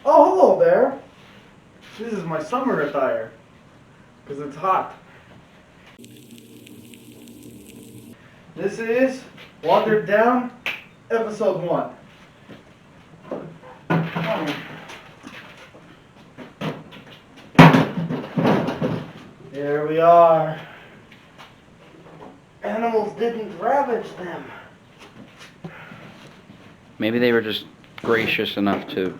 Oh, hello there. This is my summer attire. Because it's hot. This is Watered Down, episode 1. There we are. Animals didn't ravage them. Maybe they were just gracious enough to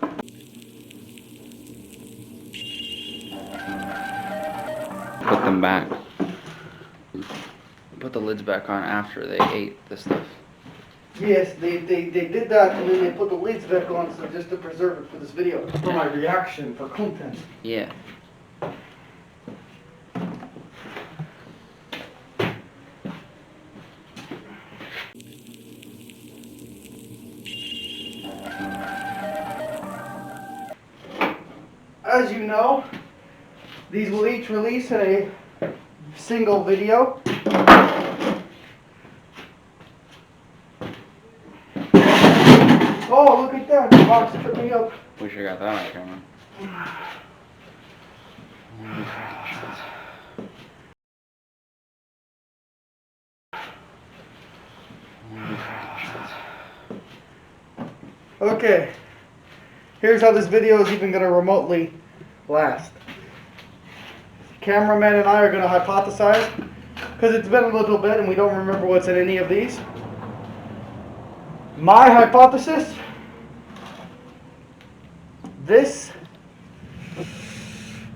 put them back. Put the lids back on after they ate the stuff. Yes, they did that and then they put the lids back on so just to preserve it for this video. For my reaction, for content. Yeah. As you know, these will each release in a single video. Oh, look at that. The box took me up. We should have got that on camera. Okay. Here's how this video is even going to remotely last. Cameraman and I are going to hypothesize, because it's been a little bit and we don't remember what's in any of these. My hypothesis,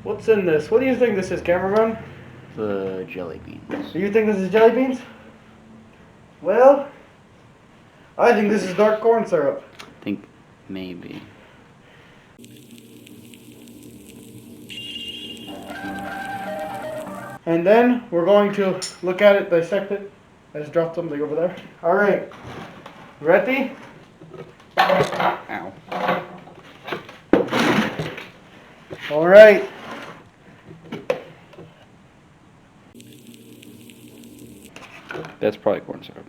what's in this? What do you think this is, cameraman? The jelly beans. Do you think this is jelly beans? Well, I think this is dark corn syrup. I think maybe. And then we're going to look at it, dissect it. I just dropped something over there. Alright. Ready? Ow. Alright. That's probably corn syrup.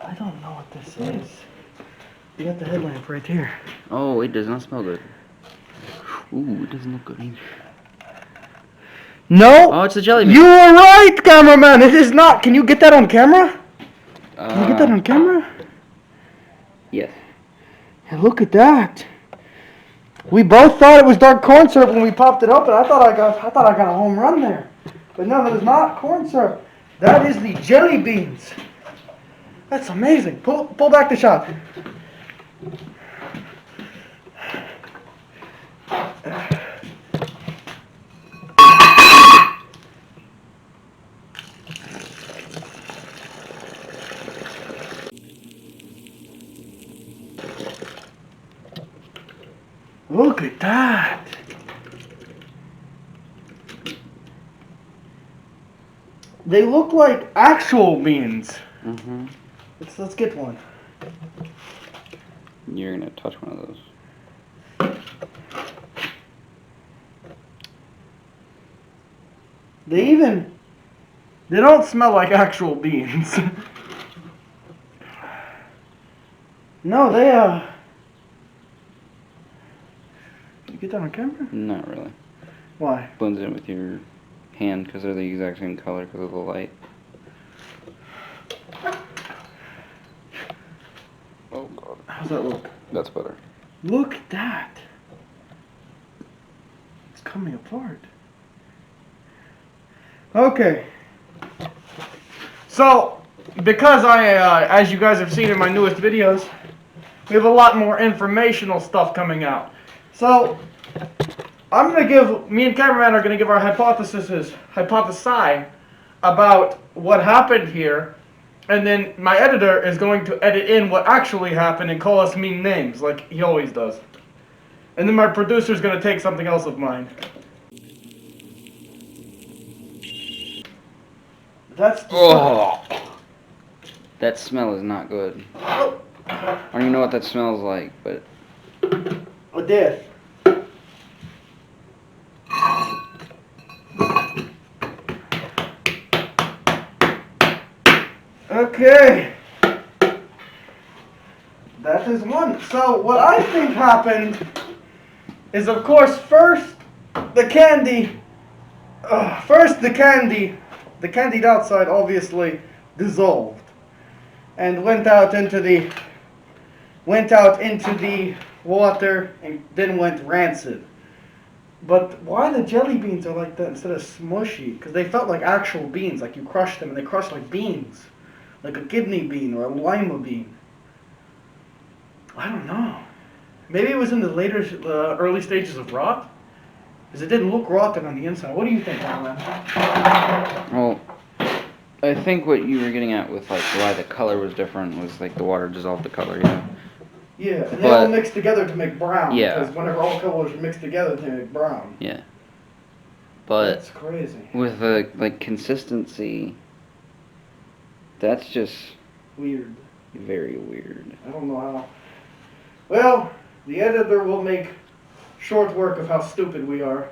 I don't know what this is. You got the headlamp right here. Oh, it does not smell good. Ooh, it doesn't look good either. No! Oh, it's a jelly bean. You were right, cameraman! It is not! Can you get that on camera? Can you get that on camera? Yes. And look at that. We both thought it was dark corn syrup when we popped it open. I thought I got a home run there. But no, that is not corn syrup. That is the jelly beans. That's amazing. Pull back the shot. Look at that. They look like actual beans. Mm-hmm. Let's get one. You're gonna touch one of those. They don't smell like actual beans. No, you get that on camera? Not really. Why? Blends in with your hand because they're the exact same color because of the light. Oh god. How's that look? That's better. Look at that. It's coming apart. Okay. So, because as you guys have seen in my newest videos, we have a lot more informational stuff coming out. So, me and cameraman are gonna give our hypothesi about what happened here, and then my editor is going to edit in what actually happened and call us mean names, like he always does. And then my producer's gonna take something else of mine. That's Oh, that smell is not good. I don't even know what that smells like, but a death. Okay. That is one. So what I think happened is, of course, first the candied outside obviously dissolved and went out into the water and then went rancid. But why the jelly beans are like that instead of smushy? Because they felt like actual beans, like you crushed them and they crushed like beans, like a kidney bean or a lima bean. I don't know. Maybe it was in the early stages of rot, because it didn't look rotten on the inside. What do you think, Alan? Well, I think what you were getting at with like why the color was different was like the water dissolved the color, yeah. Yeah, and they all But- mixed together to make brown. Yeah. Because whenever all colors are mixed together, they make brown. Yeah. But That's crazy. with the like consistency, that's just Weird. very weird. I don't know how. Well, the editor will make short work of how stupid we are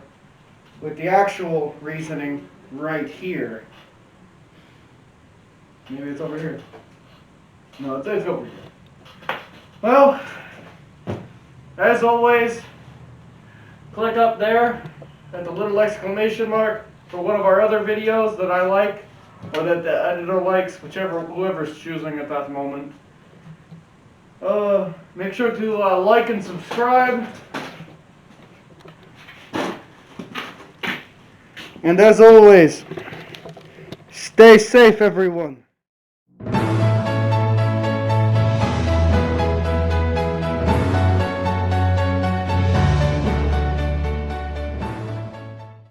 with the actual reasoning right here. Maybe it's over here. No, it's over here. Well, as always, click up there at the little exclamation mark for one of our other videos that I like, or that the editor likes, whoever's choosing at that moment. Make sure to like and subscribe. And as always, stay safe, everyone.